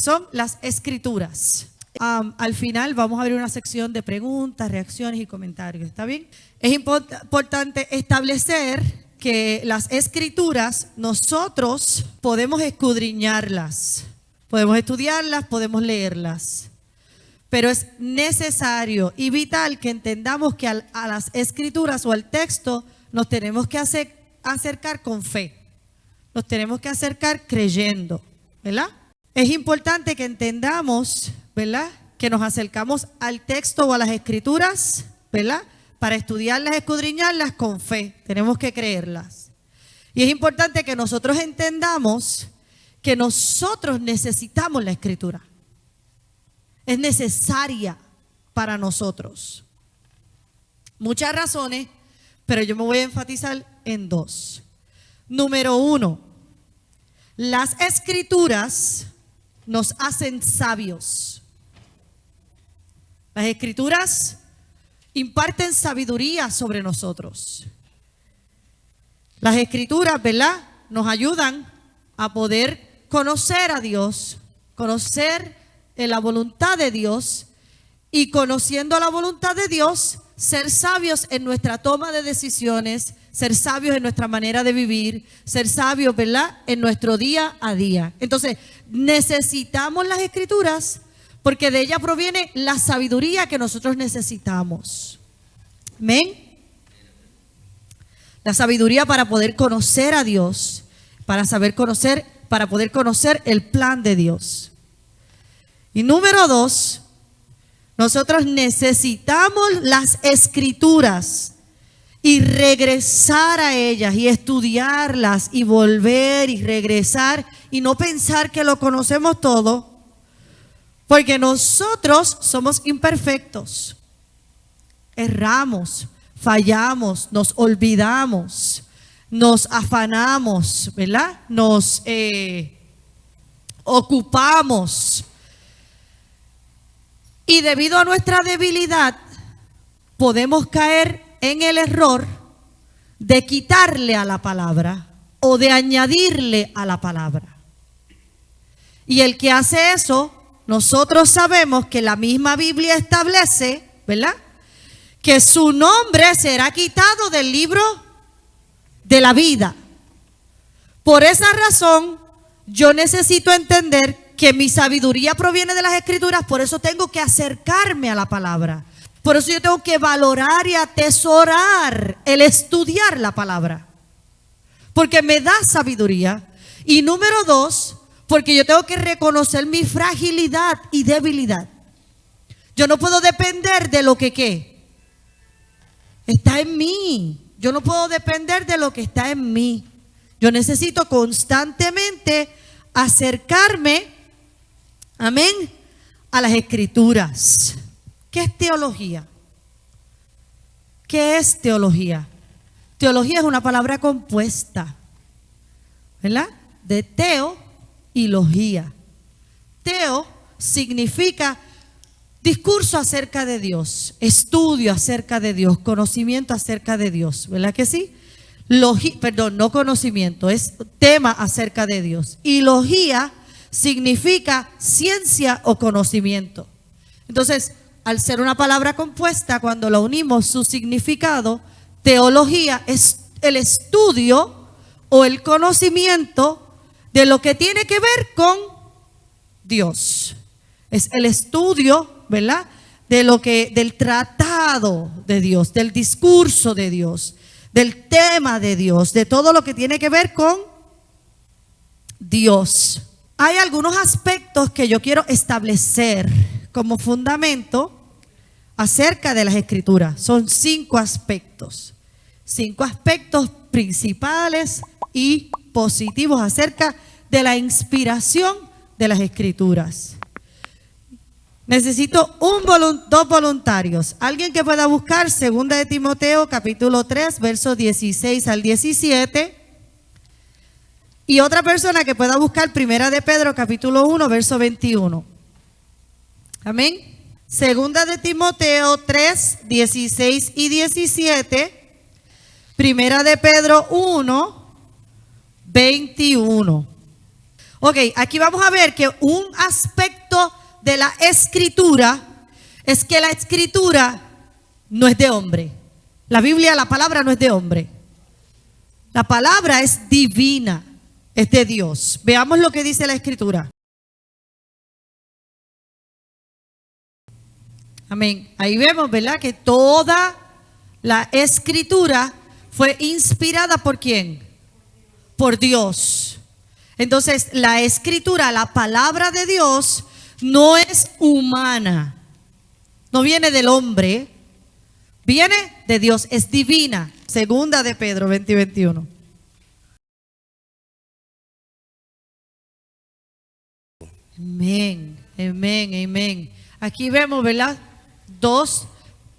son las escrituras. Al final vamos a abrir una sección de preguntas, reacciones y comentarios, ¿está bien? Es importante establecer que las escrituras nosotros podemos escudriñarlas, podemos estudiarlas, podemos leerlas, pero es necesario y vital que entendamos que a las escrituras o al texto nos tenemos que acercar con fe, nos tenemos que acercar creyendo, ¿verdad? Es importante que entendamos, ¿verdad?, que nos acercamos al texto o a las escrituras, ¿verdad?, para estudiarlas, escudriñarlas con fe. Tenemos que creerlas. Y es importante que nosotros entendamos que nosotros necesitamos la escritura. Es necesaria para nosotros. Muchas razones, pero yo me voy a enfatizar en dos. Número uno, las escrituras nos hacen sabios. Las escrituras imparten sabiduría sobre nosotros. Las escrituras, ¿verdad?, nos ayudan a poder conocer a Dios, conocer la voluntad de Dios y conociendo la voluntad de Dios, ser sabios en nuestra toma de decisiones, ser sabios en nuestra manera de vivir, ser sabios, ¿verdad?, en nuestro día a día. Entonces, necesitamos las escrituras porque de ella proviene la sabiduría que nosotros necesitamos. ¿Amén? La sabiduría para poder conocer a Dios, para poder conocer el plan de Dios. Y número dos, nosotros necesitamos las escrituras y regresar a ellas y estudiarlas y volver y regresar y no pensar que lo conocemos todo, porque nosotros somos imperfectos, erramos, fallamos, nos olvidamos, nos afanamos, ¿verdad? Nos ocupamos. Y debido a nuestra debilidad, podemos caer en el error de quitarle a la palabra o de añadirle a la palabra. Y el que hace eso, nosotros sabemos que la misma Biblia establece, ¿verdad?, que su nombre será quitado del libro de la vida. Por esa razón, yo necesito entender que mi sabiduría proviene de las escrituras, por eso tengo que acercarme a la palabra. Por eso yo tengo que valorar y atesorar el estudiar la palabra, porque me da sabiduría. Y número dos, porque yo tengo que reconocer mi fragilidad y debilidad. Yo no puedo depender de lo que está en mí. Yo no puedo depender de lo que está en mí. Yo necesito constantemente acercarme, amén, a las escrituras. ¿Qué es teología? ¿Qué es teología? Teología es una palabra compuesta, ¿verdad?, de teo y logía. Teo significa discurso acerca de Dios, estudio acerca de Dios, conocimiento acerca de Dios, ¿verdad que sí? No conocimiento, es tema acerca de Dios. Y logía significa ciencia o conocimiento. Entonces, al ser una palabra compuesta, cuando la unimos, su significado, teología es el estudio o el conocimiento de lo que tiene que ver con Dios. Es el estudio, ¿verdad?, del tratado de Dios, del discurso de Dios, del tema de Dios, de todo lo que tiene que ver con Dios. Hay algunos aspectos que yo quiero establecer como fundamento acerca de las escrituras. Son 5 aspectos. 5 aspectos principales y positivos acerca de la inspiración de las escrituras. Necesito dos voluntarios. Alguien que pueda buscar 2 de Timoteo capítulo 3, versos 16 al 17. Y otra persona que pueda buscar 1 de Pedro capítulo 1, verso 21. Amén. 2 de Timoteo 3, 16 y 17. 1 de Pedro 1, 21. Ok, aquí vamos a ver que un aspecto de la escritura es que la escritura no es de hombre. La Biblia, la palabra no es de hombre. La palabra es divina, es de Dios. Veamos lo que dice la escritura. Amén. Ahí vemos, ¿verdad? Que toda la escritura fue inspirada ¿por quién? Por Dios. Entonces, la escritura, la palabra de Dios, no es humana. No viene del hombre, viene de Dios, es divina. Segunda de Pedro 20 y 21. Amén, amén, amén. Aquí vemos, ¿verdad? Dos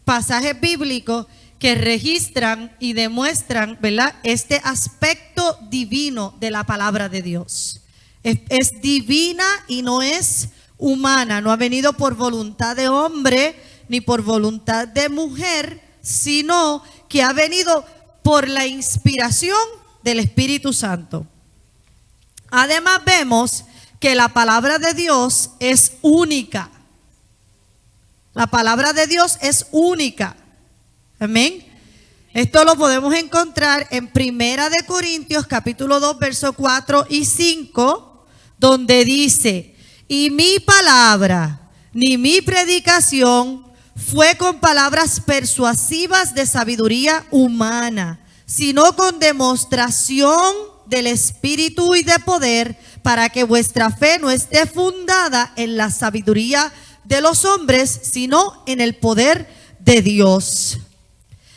pasajes bíblicos que registran y demuestran, ¿verdad?, este aspecto divino de la palabra de Dios. Es divina y no es humana, no ha venido por voluntad de hombre ni por voluntad de mujer, sino que ha venido por la inspiración del Espíritu Santo. Además vemos que la palabra de Dios es única. La palabra de Dios es única. Amén. Esto lo podemos encontrar en Primera de Corintios capítulo 2 versos 4 y 5, donde dice: y mi palabra ni mi predicación fue con palabras persuasivas de sabiduría humana, sino con demostración del Espíritu y de poder, para que vuestra fe no esté fundada en la sabiduría de los hombres, sino en el poder de Dios.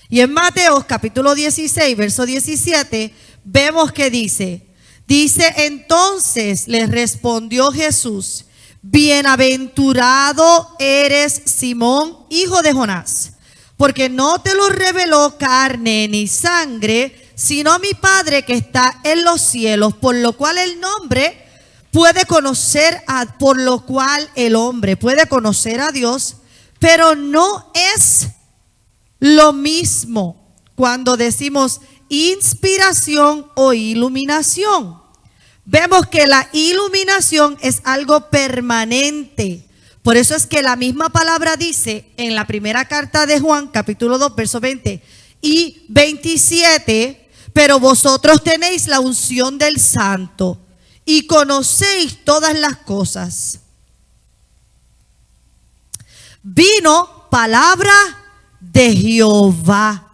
Y en Mateo capítulo 16, verso 17, vemos que dice, entonces les respondió Jesús: bienaventurado eres, Simón, hijo de Jonás, porque no te lo reveló carne ni sangre, sino mi Padre que está en los cielos, por lo cual el hombre puede conocer el hombre puede conocer a Dios, pero no es lo mismo cuando decimos inspiración o iluminación. Vemos que la iluminación es algo permanente. Por eso es que la misma palabra dice en la primera carta de Juan, capítulo 2, versos 20 y 27, pero vosotros tenéis la unción del Santo y conocéis todas las cosas. Vino palabra de Jehová.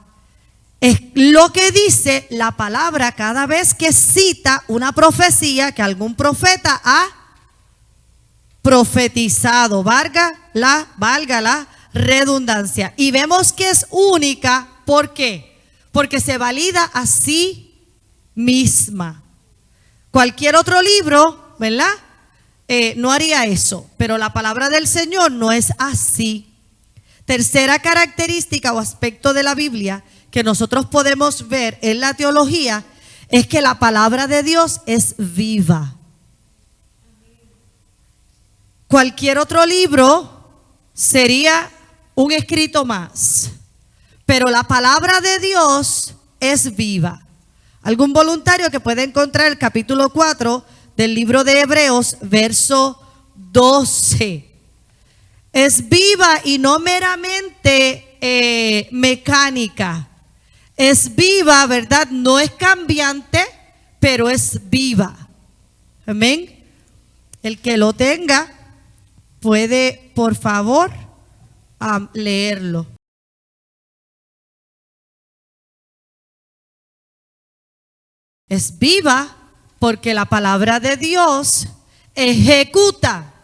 Es lo que dice la palabra cada vez que cita una profecía que algún profeta ha profetizado. Valga la redundancia. Y vemos que es única. ¿Por qué? Porque se valida a sí misma. Cualquier otro libro, ¿verdad?, no haría eso. Pero la palabra del Señor no es así. Tercera característica o aspecto de la Biblia que nosotros podemos ver en la teología es que la palabra de Dios es viva. Cualquier otro libro sería un escrito más, pero la palabra de Dios es viva. Algún voluntario que puede encontrar el capítulo 4 del libro de Hebreos, verso 12. Es viva y no meramente mecánica. Es viva, ¿verdad? No es cambiante, pero es viva. Amén. El que lo tenga puede, por favor, leerlo. Es viva porque la palabra de Dios ejecuta.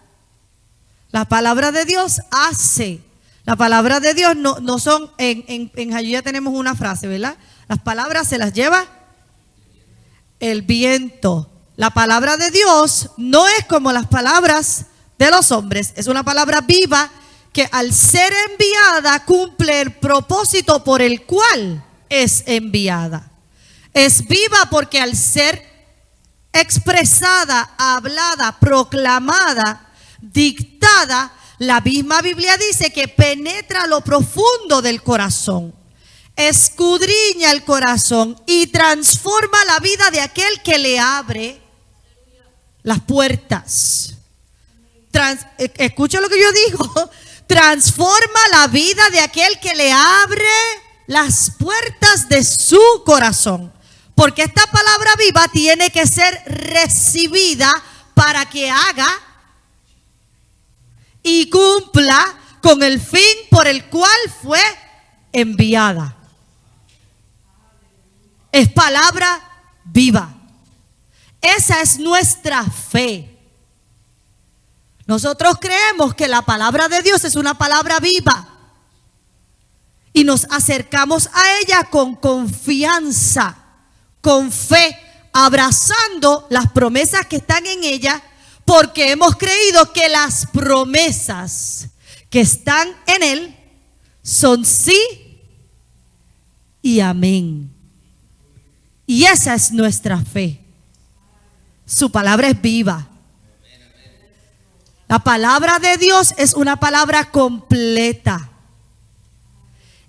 La palabra de Dios hace. La palabra de Dios no son, en Jayuya tenemos una frase, ¿verdad? Las palabras se las lleva el viento. La palabra de Dios no es como las palabras de los hombres. Es una palabra viva que al ser enviada cumple el propósito por el cual es enviada. Es viva porque al ser expresada, hablada, proclamada, dictada, la misma Biblia dice que penetra lo profundo del corazón, escudriña el corazón y transforma la vida de aquel que le abre las puertas. Escucha lo que yo digo. Transforma la vida de aquel que le abre las puertas de su corazón. Porque esta palabra viva tiene que ser recibida para que haga y cumpla con el fin por el cual fue enviada. Es palabra viva. Esa es nuestra fe. Nosotros creemos que la palabra de Dios es una palabra viva y nos acercamos a ella con confianza, con fe, abrazando las promesas que están en ella, porque hemos creído que las promesas que están en él son sí y amén. Y esa es nuestra fe. Su palabra es viva. La palabra de Dios es una palabra completa.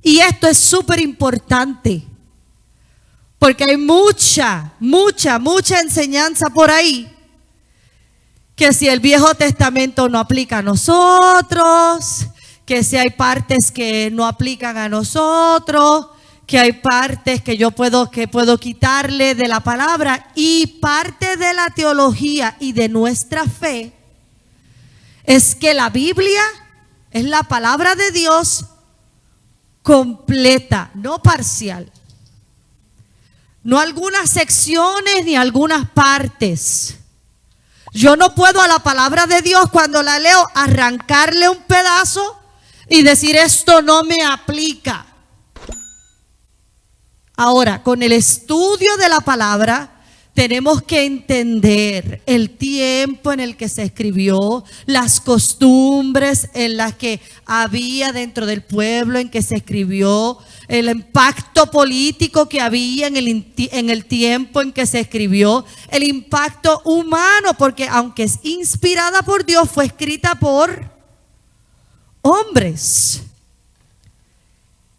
Y esto es súper importante, porque hay mucha enseñanza por ahí, que si el Viejo Testamento no aplica a nosotros, que si hay partes que no aplican a nosotros, que hay partes que yo puedo quitarle de la palabra, y parte de la teología y de nuestra fe es que la Biblia es la palabra de Dios completa, no parcial. No algunas secciones ni algunas partes. Yo no puedo a la palabra de Dios cuando la leo arrancarle un pedazo y decir esto no me aplica. Ahora, con el estudio de la palabra tenemos que entender el tiempo en el que se escribió, las costumbres en las que había dentro del pueblo en que se escribió, el impacto político que había en el tiempo en que se escribió, el impacto humano, porque aunque es inspirada por Dios, fue escrita por hombres.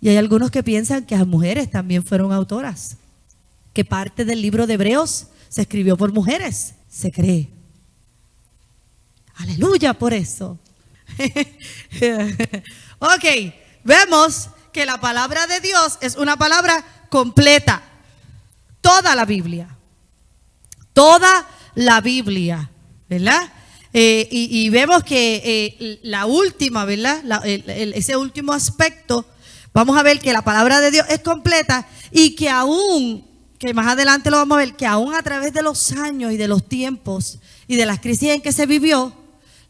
Y hay algunos que piensan que las mujeres también fueron autoras, que parte del libro de Hebreos se escribió por mujeres, se cree. Aleluya por eso. Ok, vemos que la palabra de Dios es una palabra completa. Toda la Biblia, ¿verdad? Y vemos que la última, ¿verdad? Ese último aspecto, vamos a ver que la palabra de Dios es completa y que aún, que más adelante lo vamos a ver, que aún a través de los años y de los tiempos y de las crisis en que se vivió,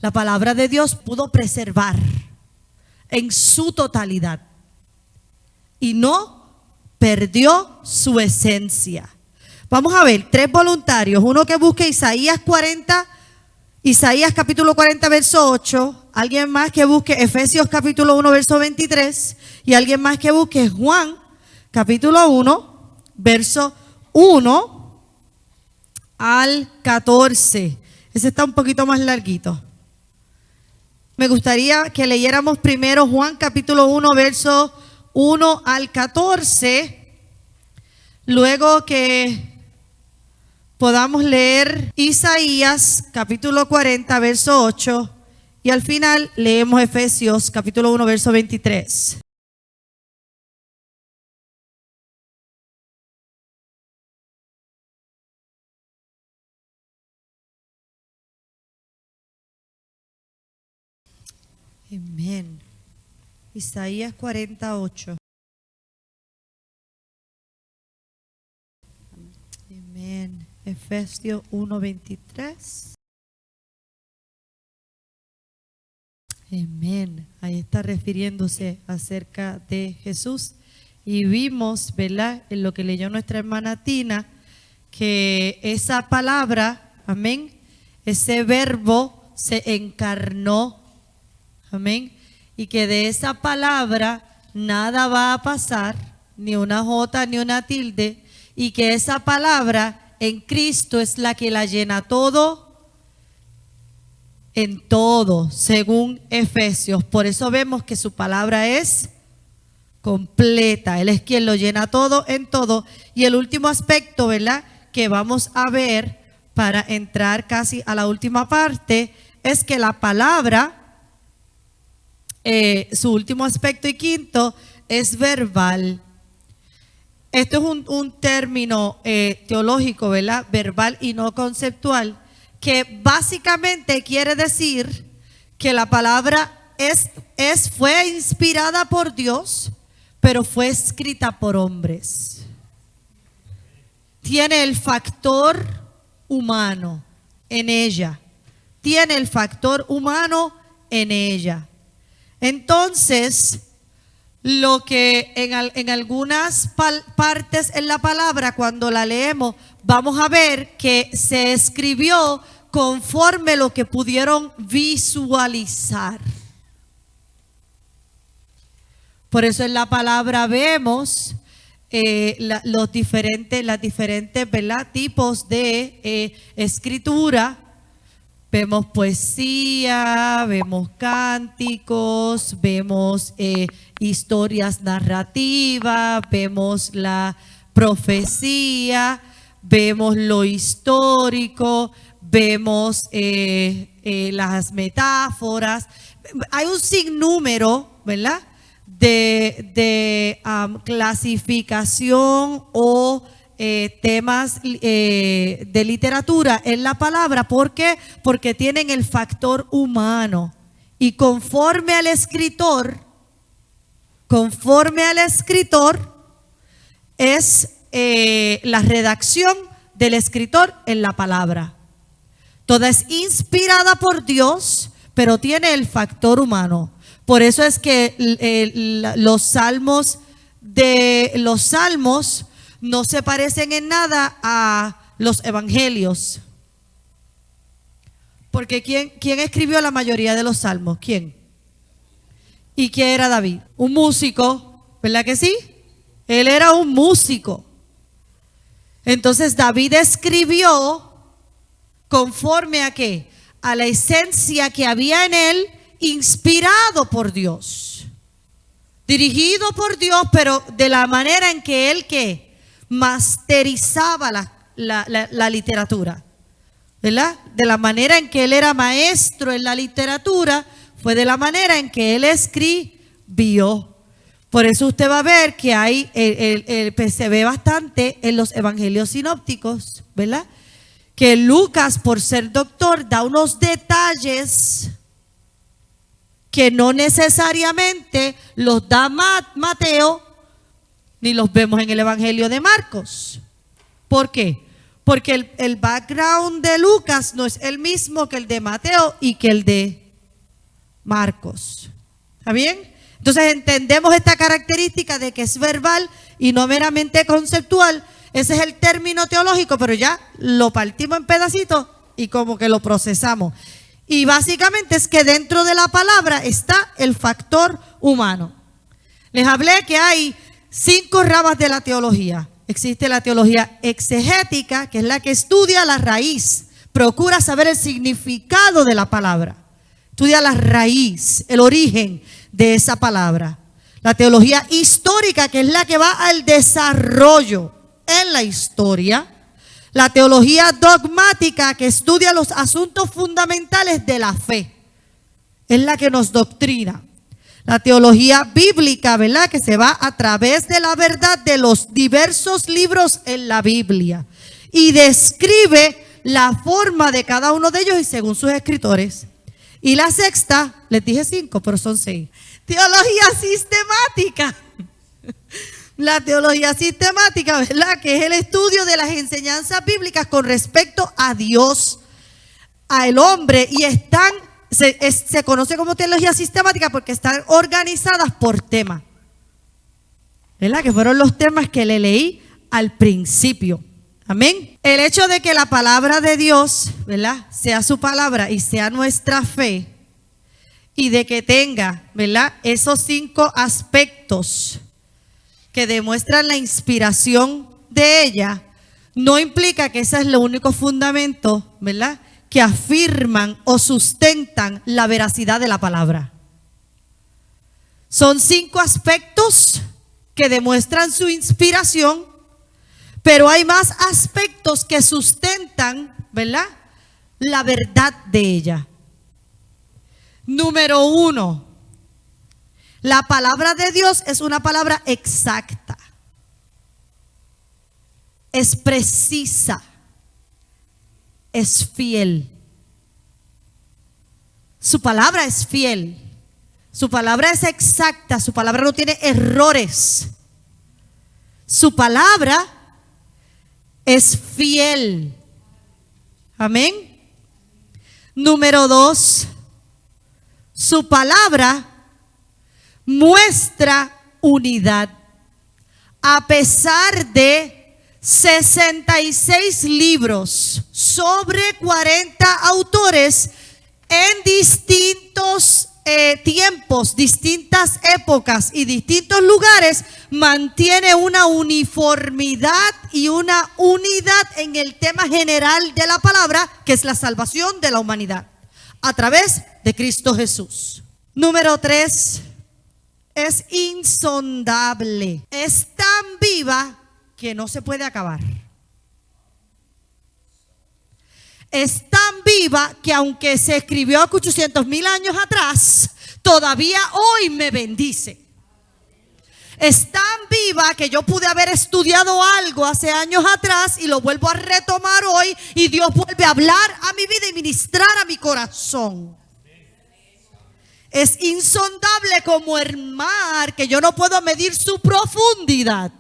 la palabra de Dios pudo preservar en su totalidad y no perdió su esencia. Vamos a ver, 3 voluntarios, uno que busque Isaías capítulo 40, verso 8, alguien más que busque Efesios capítulo 1, verso 23, y alguien más que busque Juan capítulo 1, verso 1 al 14. Ese está un poquito más larguito. Me gustaría que leyéramos primero Juan capítulo 1, verso 1 al 14. Luego que podamos leer Isaías capítulo 40, verso 8. Y al final leemos Efesios capítulo 1, verso 23. Amén. Isaías 48. Amén. Efesios 1:23. Amén. Ahí está refiriéndose acerca de Jesús. Y vimos, ¿verdad?, en lo que leyó nuestra hermana Tina, que esa palabra, amén, ese verbo se encarnó. Amén. Y que de esa palabra nada va a pasar, ni una jota ni una tilde, y que esa palabra en Cristo es la que la llena todo en todo, según Efesios. Por eso vemos que su palabra es completa. Él es quien lo llena todo en todo. Y el último aspecto, ¿verdad?, que vamos a ver para entrar casi a la última parte, es que la palabra, su último aspecto y quinto, es verbal. Esto es un término teológico, ¿verdad? Verbal y no conceptual, que básicamente quiere decir que la palabra fue inspirada por Dios, pero fue escrita por hombres. Tiene el factor humano en ella. Tiene el factor humano en ella. Entonces, lo que en algunas partes en la palabra, cuando la leemos, vamos a ver que se escribió conforme lo que pudieron visualizar. Por eso en la palabra vemos las diferentes ¿verdad? Tipos de escritura. Vemos poesía, vemos cánticos, vemos historias narrativas, vemos la profecía, vemos lo histórico, vemos las metáforas. Hay un sinnúmero, ¿verdad?, de clasificación o temas de literatura en la palabra. ¿Por qué? Porque tienen el factor humano. Y conforme al escritor es la redacción del escritor en la palabra. Toda es inspirada por Dios, pero tiene el factor humano. Por eso es que los salmos no se parecen en nada a los evangelios. Porque ¿quién escribió la mayoría de los salmos? ¿Quién? ¿Y quién era David? Un músico, ¿verdad que sí? Él era un músico. Entonces David escribió conforme a ¿qué? A la esencia que había en él, inspirado por Dios, dirigido por Dios, pero de la manera en que él ¿qué? Masterizaba la literatura, ¿verdad? De la manera en que él era maestro en la literatura, fue de la manera en que él escribió. Por eso usted va a ver que hay, se ve bastante en los evangelios sinópticos, ¿verdad? Que Lucas, por ser doctor, da unos detalles que no necesariamente los da Mateo, ni los vemos en el Evangelio de Marcos. ¿Por qué? Porque el background de Lucas no es el mismo que el de Mateo y que el de Marcos. ¿Está bien? Entonces entendemos esta característica de que es verbal y no meramente conceptual. Ese es el término teológico, pero ya lo partimos en pedacitos y como que lo procesamos. Y básicamente es que dentro de la palabra está el factor humano. Les hablé que hay 5 ramas de la teología. Existe la teología exegética, que es la que estudia la raíz, procura saber el significado de la palabra, estudia la raíz, el origen de esa palabra. La teología histórica, que es la que va al desarrollo en la historia. La teología dogmática, que estudia los asuntos fundamentales de la fe, es la que nos doctrina. La teología bíblica, ¿verdad?, que se va a través de la verdad de los diversos libros en la Biblia y describe la forma de cada uno de ellos y según sus escritores. Y la sexta, les dije 5, pero son 6. Teología sistemática. La teología sistemática, ¿verdad?, que es el estudio de las enseñanzas bíblicas con respecto a Dios, al hombre, y se conoce como teología sistemática porque están organizadas por tema, ¿verdad?, que fueron los temas que le leí al principio. Amén. El hecho de que la palabra de Dios, ¿verdad?, sea su palabra y sea nuestra fe, y de que tenga, ¿verdad?, esos 5 aspectos que demuestran la inspiración de ella, no implica que ese es el único fundamento, ¿verdad?, que afirman o sustentan la veracidad de la palabra. Son 5 aspectos que demuestran su inspiración, pero hay más aspectos que sustentan, ¿verdad? La verdad de ella. Número 1, la palabra de Dios es una palabra exacta, es precisa, es fiel. Su palabra es fiel, su palabra es exacta, su palabra no tiene errores. Su palabra es fiel. Amén. Número 2, su palabra muestra unidad. A pesar de 66 libros sobre 40 autores en distintos tiempos, distintas épocas y distintos lugares, mantiene una uniformidad y una unidad en el tema general de la palabra, que es la salvación de la humanidad a través de Cristo Jesús. Número 3, es insondable, es tan viva que no se puede acabar. Es tan viva que aunque se escribió 800,000 años atrás, todavía hoy me bendice. Es tan viva que yo pude haber estudiado algo hace años atrás y lo vuelvo a retomar hoy, y Dios vuelve a hablar a mi vida y ministrar a mi corazón. Es insondable como el mar, que yo no puedo medir su profundidad,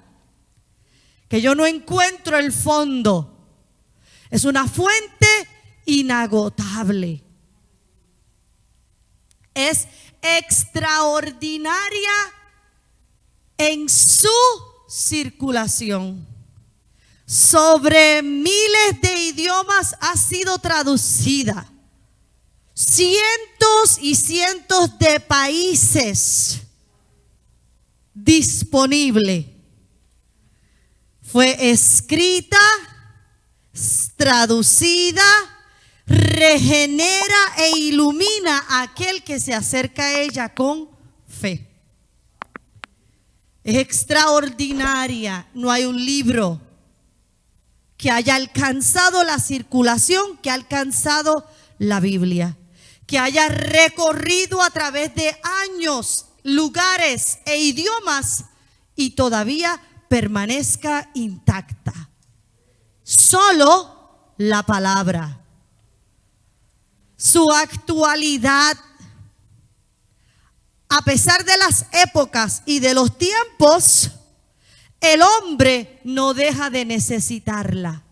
que yo no encuentro el fondo. Es una fuente inagotable. Es extraordinaria en su circulación. Sobre miles de idiomas ha sido traducida. Cientos y cientos de países disponible. Fue escrita, traducida, regenera e ilumina a aquel que se acerca a ella con fe. Es extraordinaria. No hay un libro que haya alcanzado la circulación que ha alcanzado la Biblia, que haya recorrido a través de años, lugares e idiomas y todavía permanezca intacta. Solo la palabra. Su actualidad, a pesar de las épocas y de los tiempos, el hombre no deja de necesitarla.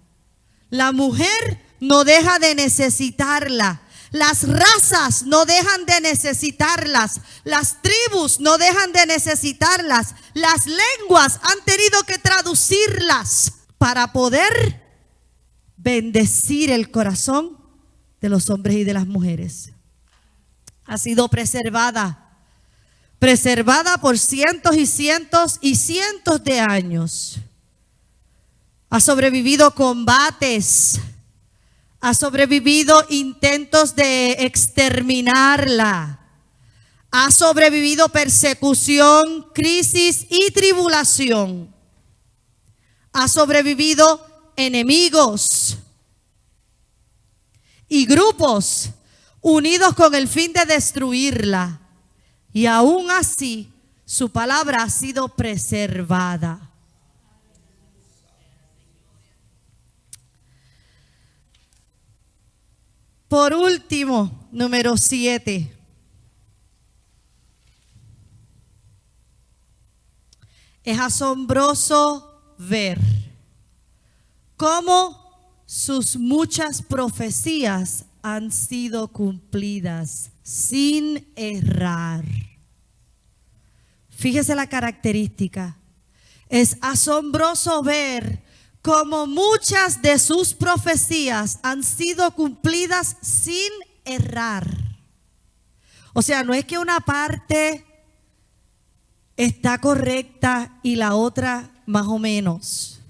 La mujer no deja de necesitarla. Las razas no dejan de necesitarlas. Las tribus no dejan de necesitarlas. Las lenguas han tenido que traducirlas para poder bendecir el corazón de los hombres y de las mujeres. Ha sido preservada por cientos y cientos y cientos de años. Ha sobrevivido combates, ha sobrevivido intentos de exterminarla, ha sobrevivido persecución, crisis y tribulación, ha sobrevivido enemigos y grupos unidos con el fin de destruirla, y aún así su palabra ha sido preservada. Por último, número 7. Es asombroso ver cómo sus muchas profecías han sido cumplidas sin errar. Fíjese la característica. Es asombroso ver cómo muchas de sus profecías han sido cumplidas sin errar. O sea, no es que una parte está correcta y la otra más o menos.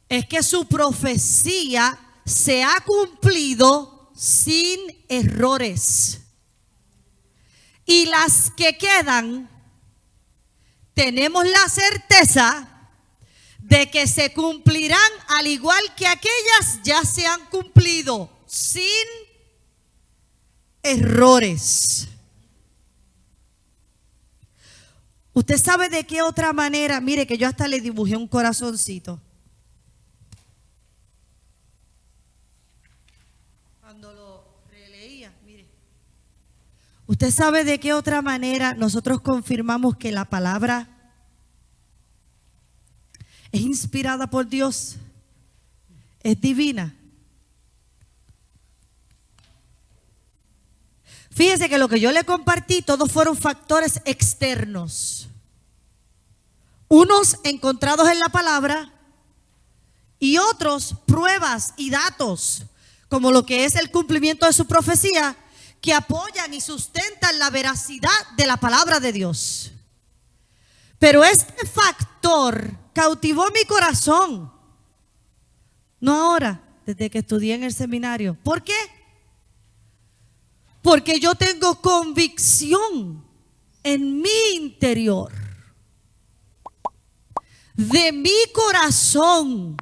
Es que su profecía se ha cumplido sin errores. Y las que quedan, tenemos la certeza de que se cumplirán al igual que aquellas ya se han cumplido, sin errores. Usted sabe de qué otra manera, mire que yo hasta le dibujé un corazoncito. Cuando lo releía, mire. Usted sabe de qué otra manera nosotros confirmamos que la palabra es inspirada por Dios, es divina. Fíjese que lo que yo le compartí, todos fueron factores externos. Unos encontrados en la palabra y otros pruebas y datos, como lo que es el cumplimiento de su profecía, que apoyan y sustentan la veracidad de la palabra de Dios. Pero este factor cautivó mi corazón. No ahora, desde que estudié en el seminario. ¿Por qué? Porque yo tengo convicción en mi interior, de mi corazón,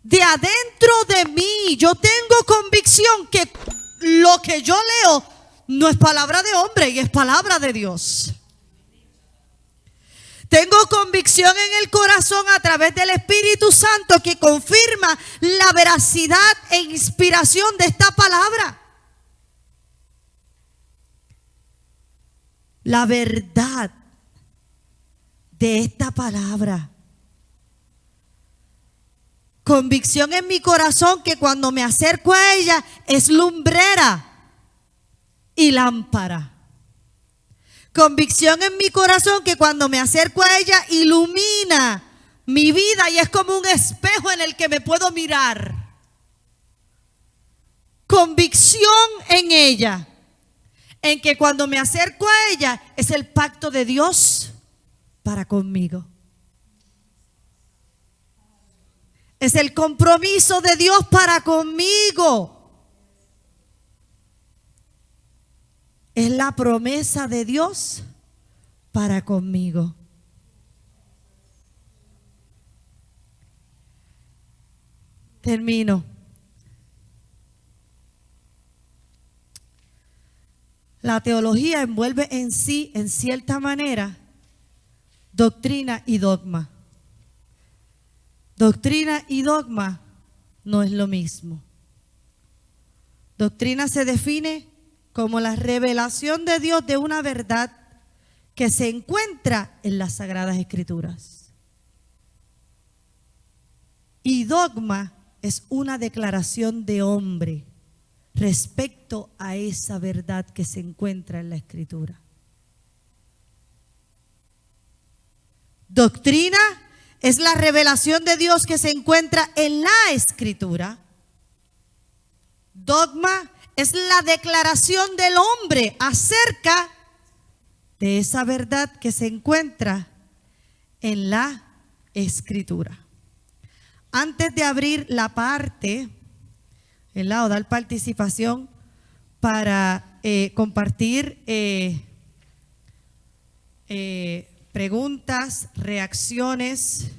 de adentro de mí. Yo tengo convicción que lo que yo leo no es palabra de hombre y es palabra de Dios. Tengo convicción en el corazón a través del Espíritu Santo que confirma la veracidad e inspiración de esta palabra. La verdad de esta palabra. Convicción en mi corazón que cuando me acerco a ella es lumbrera y lámpara. Convicción en mi corazón que cuando me acerco a ella ilumina mi vida y es como un espejo en el que me puedo mirar. Convicción en ella, en que cuando me acerco a ella es el pacto de Dios para conmigo. Es el compromiso de Dios para conmigo. Es la promesa de Dios para conmigo. Termino. La teología envuelve en sí, en cierta manera, doctrina y dogma. Doctrina y dogma no es lo mismo. Doctrina se define como la revelación de Dios de una verdad que se encuentra en las Sagradas Escrituras. Y dogma es una declaración de hombre respecto a esa verdad que se encuentra en la Escritura. Doctrina es la revelación de Dios que se encuentra en la Escritura. Dogma es la declaración del hombre acerca de esa verdad que se encuentra en la Escritura. Antes de abrir la parte, ¿verdad?, o dar participación para compartir preguntas, reacciones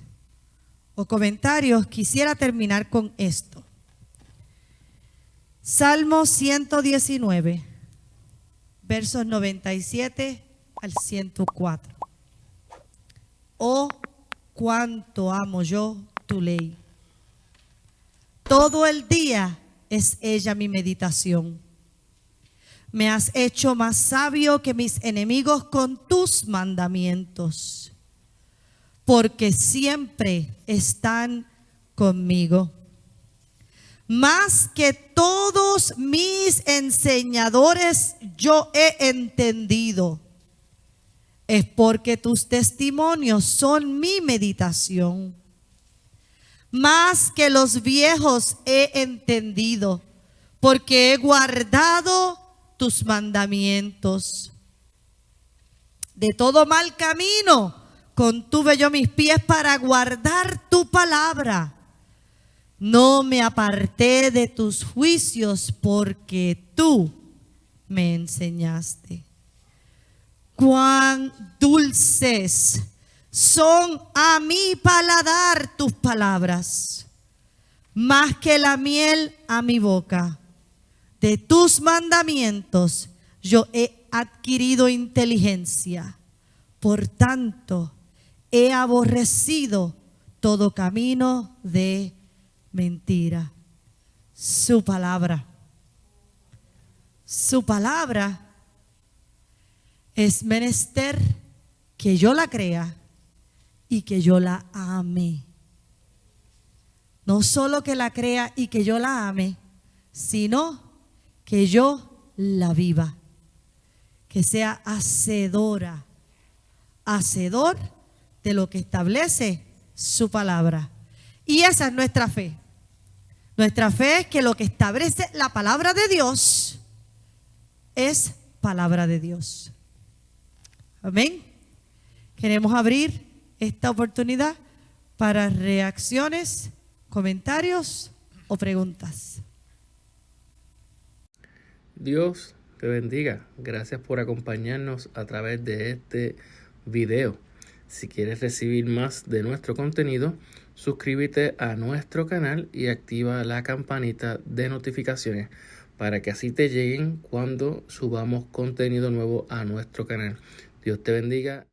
o comentarios, quisiera terminar con esto. Salmo 119, versos 97 al 104. Oh, cuánto amo yo tu ley. Todo el día es ella mi meditación. Me has hecho más sabio que mis enemigos con tus mandamientos, porque siempre están conmigo. Más que todos mis enseñadores yo he entendido. Es porque tus testimonios son mi meditación. Más que los viejos he entendido, porque he guardado tus mandamientos. De todo mal camino contuve yo mis pies para guardar tu palabra. No me aparté de tus juicios, porque tú me enseñaste. Cuán dulces Son a mi paladar tus palabras, más que la miel a mi boca. De tus mandamientos yo he adquirido inteligencia. Por tanto, he aborrecido todo camino de mentira. Su palabra. Su palabra es menester que yo la crea y que yo la ame. No solo que la crea y que yo la ame, sino que yo la viva. Que sea hacedor de lo que establece su palabra. Y esa es nuestra fe. Nuestra fe es que lo que establece la palabra de Dios es palabra de Dios. Amén. Queremos abrir esta oportunidad para reacciones, comentarios o preguntas. Dios te bendiga. Gracias por acompañarnos a través de este video. Si quieres recibir más de nuestro contenido, suscríbete a nuestro canal y activa la campanita de notificaciones para que así te lleguen cuando subamos contenido nuevo a nuestro canal. Dios te bendiga.